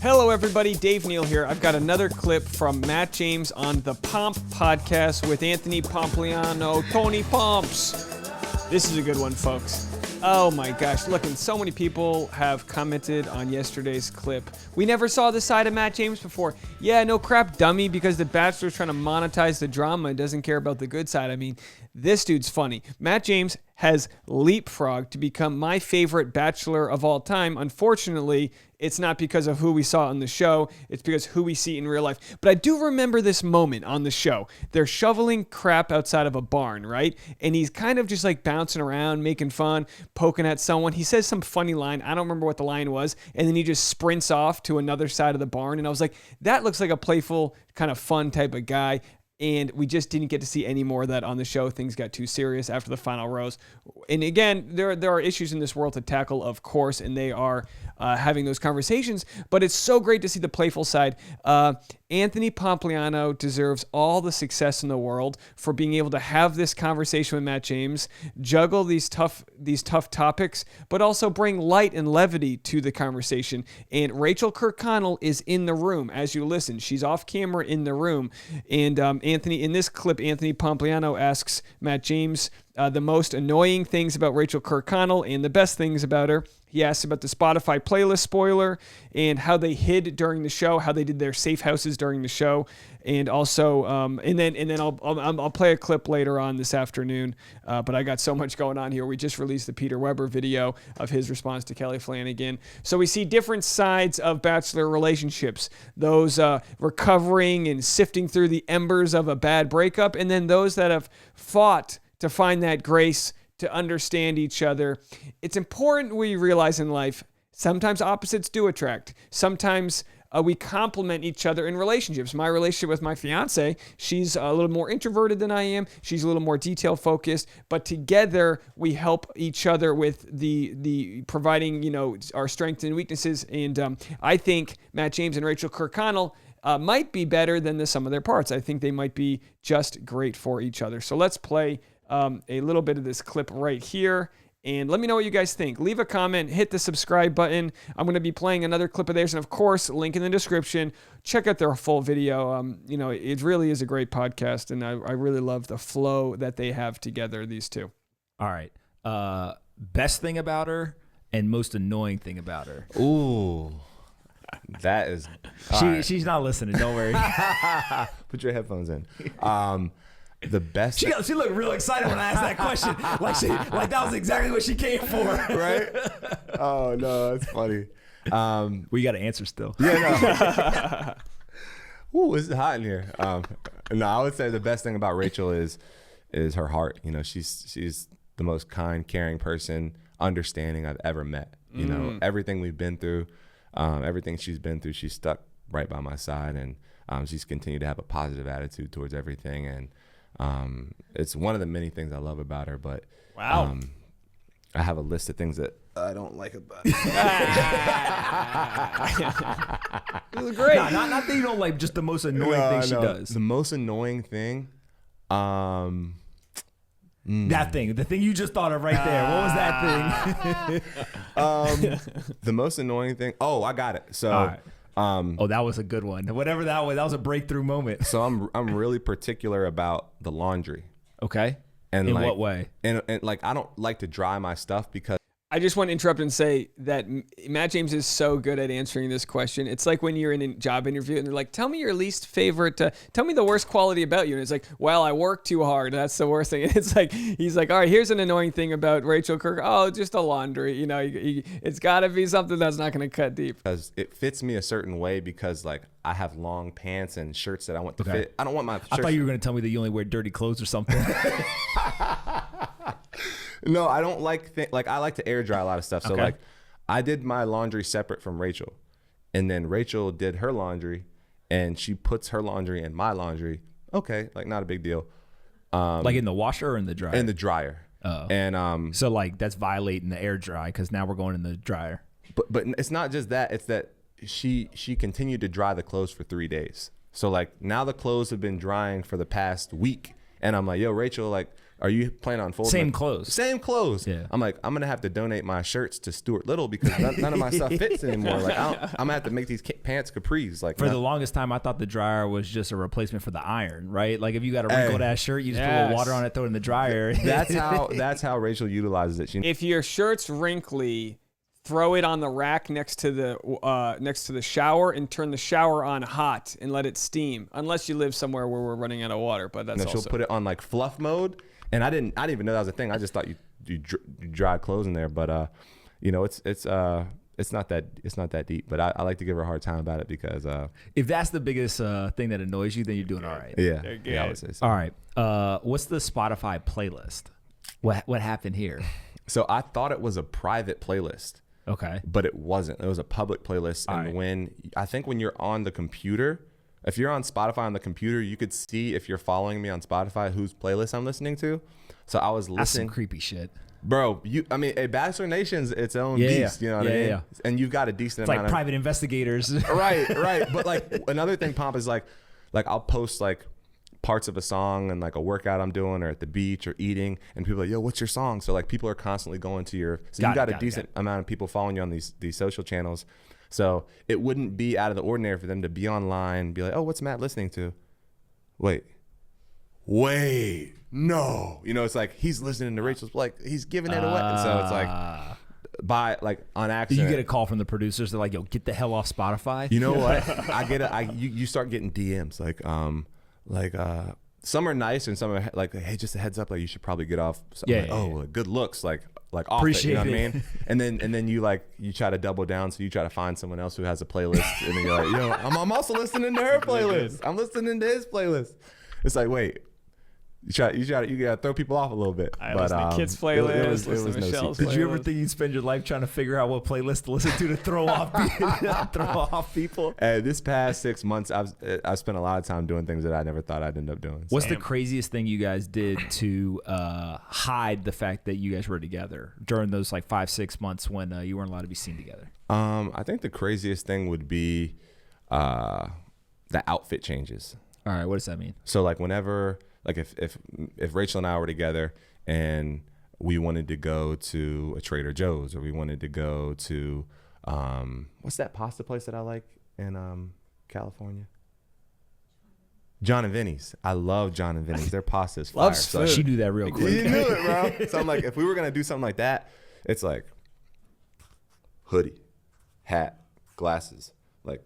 Hello, everybody. Dave Neal here. I've got another clip from Matt James on the Pomp podcast with Anthony Pompliano, Tony Pomps. This is a good one, folks. Oh my gosh, look, and so many people have commented on yesterday's clip. We never saw this side of Matt James before. Yeah, no crap, dummy, because The Bachelor's trying to monetize the drama and doesn't care about the good side. I mean, this dude's funny. Matt James has leapfrogged to become my favorite Bachelor of all time. Unfortunately, it's not because of who we saw on the show. It's because who we see in real life. But I do remember this moment on the show. They're shoveling crap outside of a barn, right? And he's kind of just like bouncing around, making fun, poking at someone. He says some funny line. I don't remember what the line was. And then he just sprints off to another side of the barn. And I was like, that looks like a playful, kind of fun type of guy. And we just didn't get to see any more of that on the show. Things got too serious after the final rose. And again, there are issues in this world to tackle, of course, and they are having those conversations. But it's so great to see the playful side. Anthony Pompliano deserves all the success in the world for being able to have this conversation with Matt James, juggle these tough topics, but also bring light and levity to the conversation. And Rachael Kirkconnell is in the room as you listen. She's off camera in the room. And in this clip, Anthony Pompliano asks Matt James the most annoying things about Rachael Kirkconnell and the best things about her. He asks about the Spotify playlist spoiler and how they hid during the show, how they did their safe houses during the show, and also and then I'll play a clip later on this afternoon. But I got so much going on here. We just released the Peter Weber video of his response to Kelly Flanagan. So we see different sides of Bachelor relationships: those recovering and sifting through the embers of a bad breakup, and then those that have fought to find that grace, to understand each other. It's important we realize in life, sometimes opposites do attract. Sometimes we complement each other in relationships. My relationship with my fiance, she's a little more introverted than I am. She's a little more detail focused, but together we help each other with the providing, our strengths and weaknesses. And I think Matt James and Rachael Kirkconnell might be better than the sum of their parts. I think they might be just great for each other. So let's play a little bit of this clip right here, and let me know what you guys think. Leave a comment, hit the subscribe button. I'm going to be playing another clip of theirs, and of course, link in the description. Check out their full video. It really is a great podcast, and I really love the flow that they have together, these two. All right. Best thing about her and most annoying thing about her. Ooh. That is... She's not listening. Don't worry. Put your headphones in. The best... She looked real excited when I asked that question. Like that was exactly what she came for. Right? Oh, no. That's funny. We got to answer still. Yeah, no. Ooh, it's hot in here. No, I would say the best thing about Rachael is her heart. She's the most kind, caring person, understanding I've ever met. Everything we've been through, everything she's been through, she's stuck right by my side, and she's continued to have a positive attitude towards everything. And it's one of the many things I love about her. But wow, I have a list of things that I don't like about her. It was great. Nah, not that you don't like, just the most annoying thing she does. The most annoying thing. That thing, the thing you just thought of right there. What was that thing? The most annoying thing. Oh, I got it. So, all right. That was a good one. Whatever that was a breakthrough moment. So I'm really particular about the laundry. Okay. And in what way? And like, I don't like to dry my stuff because I just want to interrupt and say that Matt James is so good at answering this question. It's like when you're in a job interview and they're like, tell me your least favorite, tell me the worst quality about you. And it's like, well, I work too hard. That's the worst thing. And it's like, he's like, all right, here's an annoying thing about Rachael Kirk. Oh, just the laundry. It's got to be something that's not going to cut deep. Because it fits me a certain way, because like I have long pants and shirts that I want to fit. I don't want my shirts. I thought you were going to tell me that you only wear dirty clothes or something. No, I don't like I like to air dry a lot of stuff. So like I did my laundry separate from Rachael, and then Rachael did her laundry, and she puts her laundry in my laundry. Okay, like not a big deal. Like in the washer or in the dryer? In the dryer. Oh. And so like that's violating the air dry, because now we're going in the dryer. But it's not just that. It's that she continued to dry the clothes for 3 days. So like now the clothes have been drying for the past week, and I'm like, yo, Rachael, like, are you planning on folding? Same clothes. Same clothes. Yeah. I'm like, I'm gonna have to donate my shirts to Stuart Little because none of my stuff fits anymore. Like, I'm gonna have to make these pants capris. Like, For the longest time, I thought the dryer was just a replacement for the iron, right? Like if you got a wrinkled ass shirt, you just put a little water on it, throw it in the dryer. That's how Rachael utilizes it. If your shirt's wrinkly, throw it on the rack next to the shower and turn the shower on hot and let it steam. Unless you live somewhere where we're running out of water, but that's also. She'll put it on like fluff mode, and I didn't even know that was a thing. I just thought you dry clothes in there, but you know, it's not that deep. But I like to give her a hard time about it because if that's the biggest thing that annoys you, then you're doing all right. Yeah, I would say so. All right. What's the Spotify playlist? What happened here? So I thought it was a private playlist. Okay. But it wasn't. It was a public playlist. And when you're on the computer, if you're on Spotify on the computer, you could see if you're following me on Spotify whose playlist I'm listening to. So I was listening. That's some creepy shit. Bro, Bachelor Nation's its own beast. You know what I mean? Yeah. And you've got a decent amount of private investigators. Right. But like another thing, Pomp, is like I'll post like parts of a song and like a workout I'm doing or at the beach or eating, and people are like, yo, what's your song? So like people are constantly going to you got a decent amount of people following you on these social channels. So it wouldn't be out of the ordinary for them to be online, be like, oh, what's Matt listening to? Wait, no. You know, it's like he's listening to Rachel's, like he's giving it away. And so it's like on accident. You get a call from the producers. They're like, yo, get the hell off Spotify. You know what? You start getting DMs like some are nice and some are like, hey, just a heads up, like you should probably get off. So good looks, like off Appreciate it, you know it. what I mean? And then you try to double down, so you try to find someone else who has a playlist, and then you're like, yo, I'm also listening to her playlist. I'm listening to his playlist. It's like, wait. You gotta throw people off a little bit. I listen to kids' playlists, listen to Michelle's playlist. Did you ever think you'd spend your life trying to figure out what playlist to listen to throw off people? This past 6 months, I've spent a lot of time doing things that I never thought I'd end up doing. What's the craziest thing you guys did to hide the fact that you guys were together during those like 5-6 months when you weren't allowed to be seen together? I think the craziest thing would be the outfit changes. All right, what does that mean? So like whenever. Like if Rachael and I were together and we wanted to go to a Trader Joe's or we wanted to go to what's that pasta place that I like in California? John and Vinny's. I love John and Vinny's. Their pasta is fire. So she knew that real quick. You knew it, bro. So I'm like, if we were gonna do something like that, it's like hoodie, hat, glasses, like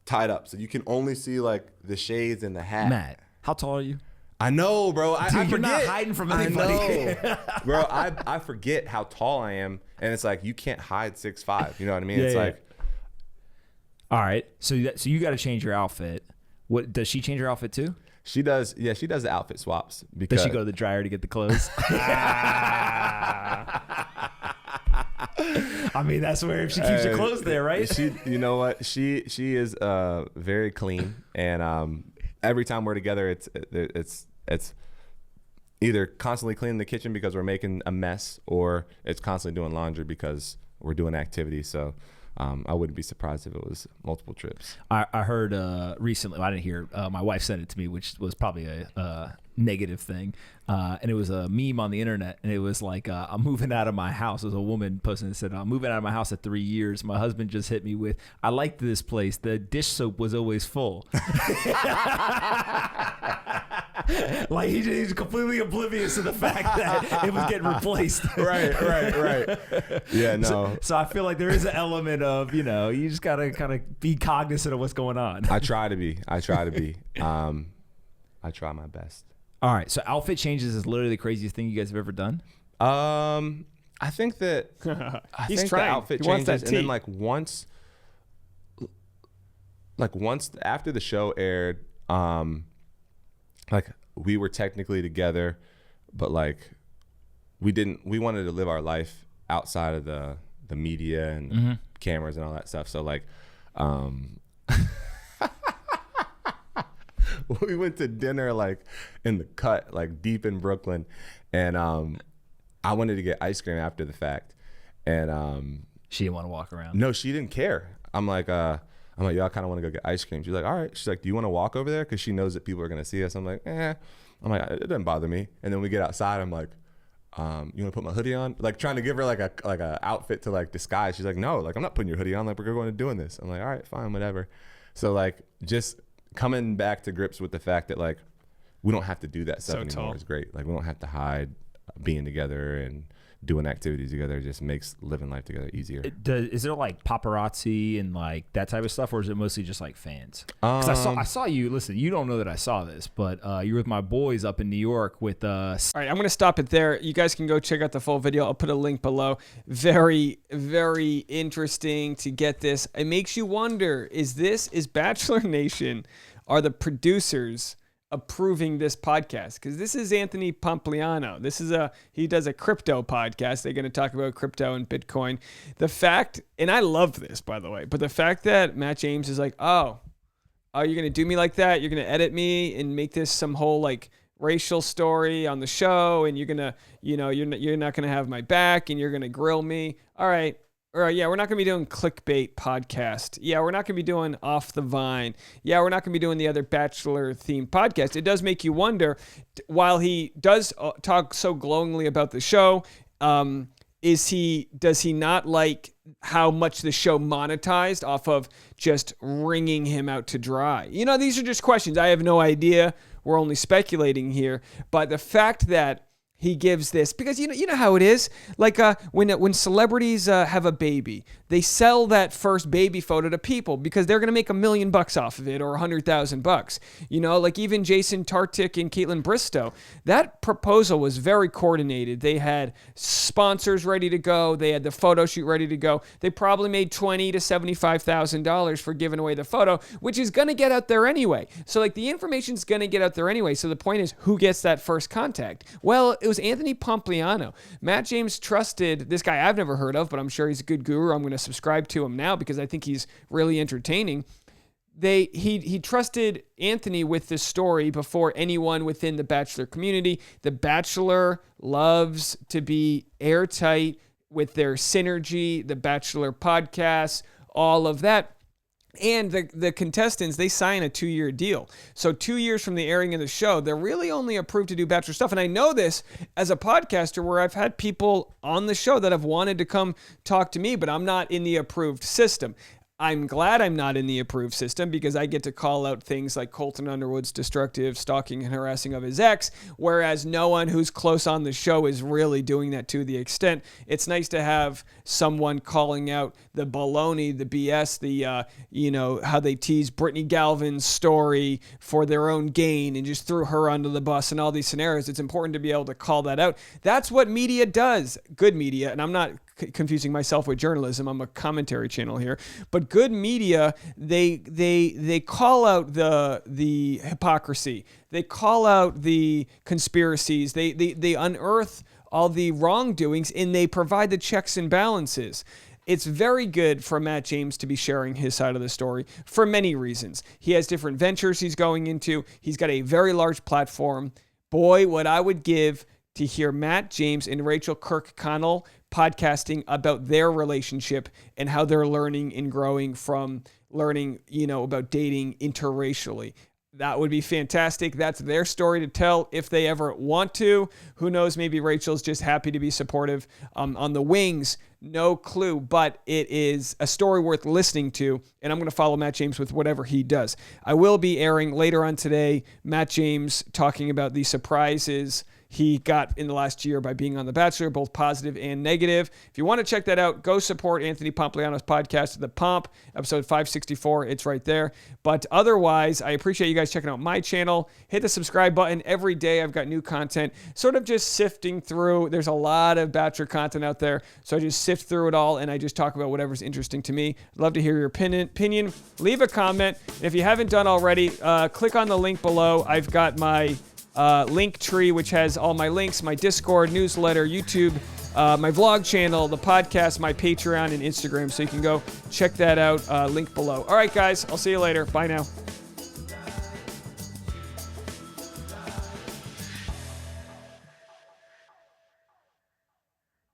tied up, so you can only see like the shades and the hat. Matt, how tall are you? I know, bro. I forget. You're not hiding from anybody. I know. Bro, I forget how tall I am, and it's like you can't hide 6'5". You know what I mean? Yeah, it's like, all right. So you got to change your outfit. What does she change her outfit too? She does. Yeah, she does the outfit swaps. Because does she go to the dryer to get the clothes? I mean, that's where if she keeps her clothes there, right? You know what? She is very clean, and every time we're together, it's either constantly cleaning the kitchen because we're making a mess, or it's constantly doing laundry because we're doing activities. So I wouldn't be surprised if it was multiple trips. I heard recently, I didn't hear, my wife sent it to me, which was probably a negative thing. And it was a meme on the internet, and it was like, I'm moving out of my house. It was a woman posting that said, I'm moving out of my house at 3 years. My husband just hit me with, I liked this place. The dish soap was always full. Like he's completely oblivious to the fact that it was getting replaced. Right. Yeah, no. So I feel like there is an element of, you just got to kind of be cognizant of what's going on. I try to be. I try my best. All right. So outfit changes is literally the craziest thing you guys have ever done? I think that he's think trying. The outfit he wants changes, that and then once after the show aired, like we were technically together, but like we wanted to live our life outside of the media and cameras and all that stuff. So like we went to dinner like in the Cut, like deep in Brooklyn, and I wanted to get ice cream after the fact, and she didn't want to walk around. No, she didn't care. I'm like, yo, I kind of want to go get ice cream. She's like, all right. She's like, do you want to walk over there? Because she knows that people are gonna see us. I'm like, I'm like, it doesn't bother me. And then we get outside. I'm like, you want to put my hoodie on? Like trying to give her like a outfit to like disguise. She's like, no, like I'm not putting your hoodie on. Like we're going to doing this. I'm like, all right, fine, whatever. So like just coming back to grips with the fact that like we don't have to do that stuff anymore is great. Like we don't have to hide being together and doing activities together. It just makes living life together easier. Is there like paparazzi and like that type of stuff, or is it mostly just like fans? Because I saw you. Listen, you don't know that I saw this, but you're with my boys up in New York with. All right, I'm gonna stop it there. You guys can go check out the full video. I'll put a link below. Very, very interesting to get this. It makes you wonder: is Bachelor Nation? Are the producers approving this podcast? Because this is Anthony Pompliano. He does a crypto podcast. They're going to talk about crypto and Bitcoin. The fact, and I love this, by the way, but the fact that Matt James is like, oh, you're going to do me like that? You're going to edit me and make this some whole like racial story on the show, and you're going to, you're not going to have my back, and you're going to grill me. All right. Yeah, we're not going to be doing clickbait podcast. Yeah, we're not going to be doing Off the Vine. Yeah, we're not going to be doing the other Bachelor-themed podcast. It does make you wonder, while he does talk so glowingly about the show, does he not like how much the show monetized off of just wringing him out to dry? These are just questions. I have no idea. We're only speculating here. But the fact that he gives this, because you know how it is, like when celebrities have a baby, they sell that first baby photo to people because they're gonna make $1 million off of it, or $100,000. Like even Jason Tartick and Caitlin Bristow, that proposal was very coordinated. They had sponsors ready to go. They had the photo shoot ready to go. They probably made $20,000 to $75,000 for giving away the photo, which is gonna get out there anyway. So like the information's gonna get out there anyway. So the point is, who gets that first contact? Well, it was Anthony Pompliano. Matt James trusted this guy I've never heard of, but I'm sure he's a good guru. I'm going to subscribe to him now because I think he's really entertaining. He trusted Anthony with this story before anyone within the Bachelor community. The Bachelor loves to be airtight with their synergy, the Bachelor podcast, all of that. And the contestants, they sign a 2-year deal. So 2 years from the airing of the show, they're really only approved to do Bachelor stuff. And I know this as a podcaster where I've had people on the show that have wanted to come talk to me, but I'm not in the approved system. I'm glad I'm not in the approved system because I get to call out things like Colton Underwood's destructive stalking and harassing of his ex, whereas no one who's close on the show is really doing that to the extent. It's nice to have someone calling out the baloney, the BS, how they tease Brittany Galvin's story for their own gain and just threw her under the bus and all these scenarios. It's important to be able to call that out. That's what media does. Good media, and I'm not confusing myself with journalism. I'm a commentary channel here, but good media, they call out the hypocrisy. They call out the conspiracies. They unearth all the wrongdoings, and they provide the checks and balances. It's very good for Matt James to be sharing his side of the story for many reasons. He has different ventures he's going into. He's got a very large platform. Boy, what I would give to hear Matt James and Rachael Kirkconnell podcasting about their relationship and how they're learning and growing from learning, about dating interracially. That would be fantastic. That's their story to tell if they ever want to. Who knows? Maybe Rachel's just happy to be supportive on the wings. No clue, but it is a story worth listening to, and I'm going to follow Matt James with whatever he does. I will be airing later on today Matt James talking about the surprises he got in the last year by being on The Bachelor, both positive and negative. If you want to check that out, go support Anthony Pompliano's podcast, The Pomp, episode 564. It's right there. But otherwise, I appreciate you guys checking out my channel. Hit the subscribe button. Every day I've got new content, sort of just sifting through. There's a lot of Bachelor content out there, so I just sift through it all, and I just talk about whatever's interesting to me. I'd love to hear your opinion. Leave a comment. If you haven't done already, click on the link below. I've got my link tree, which has all my links, my Discord, newsletter, YouTube, my vlog channel, the podcast, my Patreon, and Instagram. So you can go check that out. Link below. All right, guys. I'll see you later. Bye now.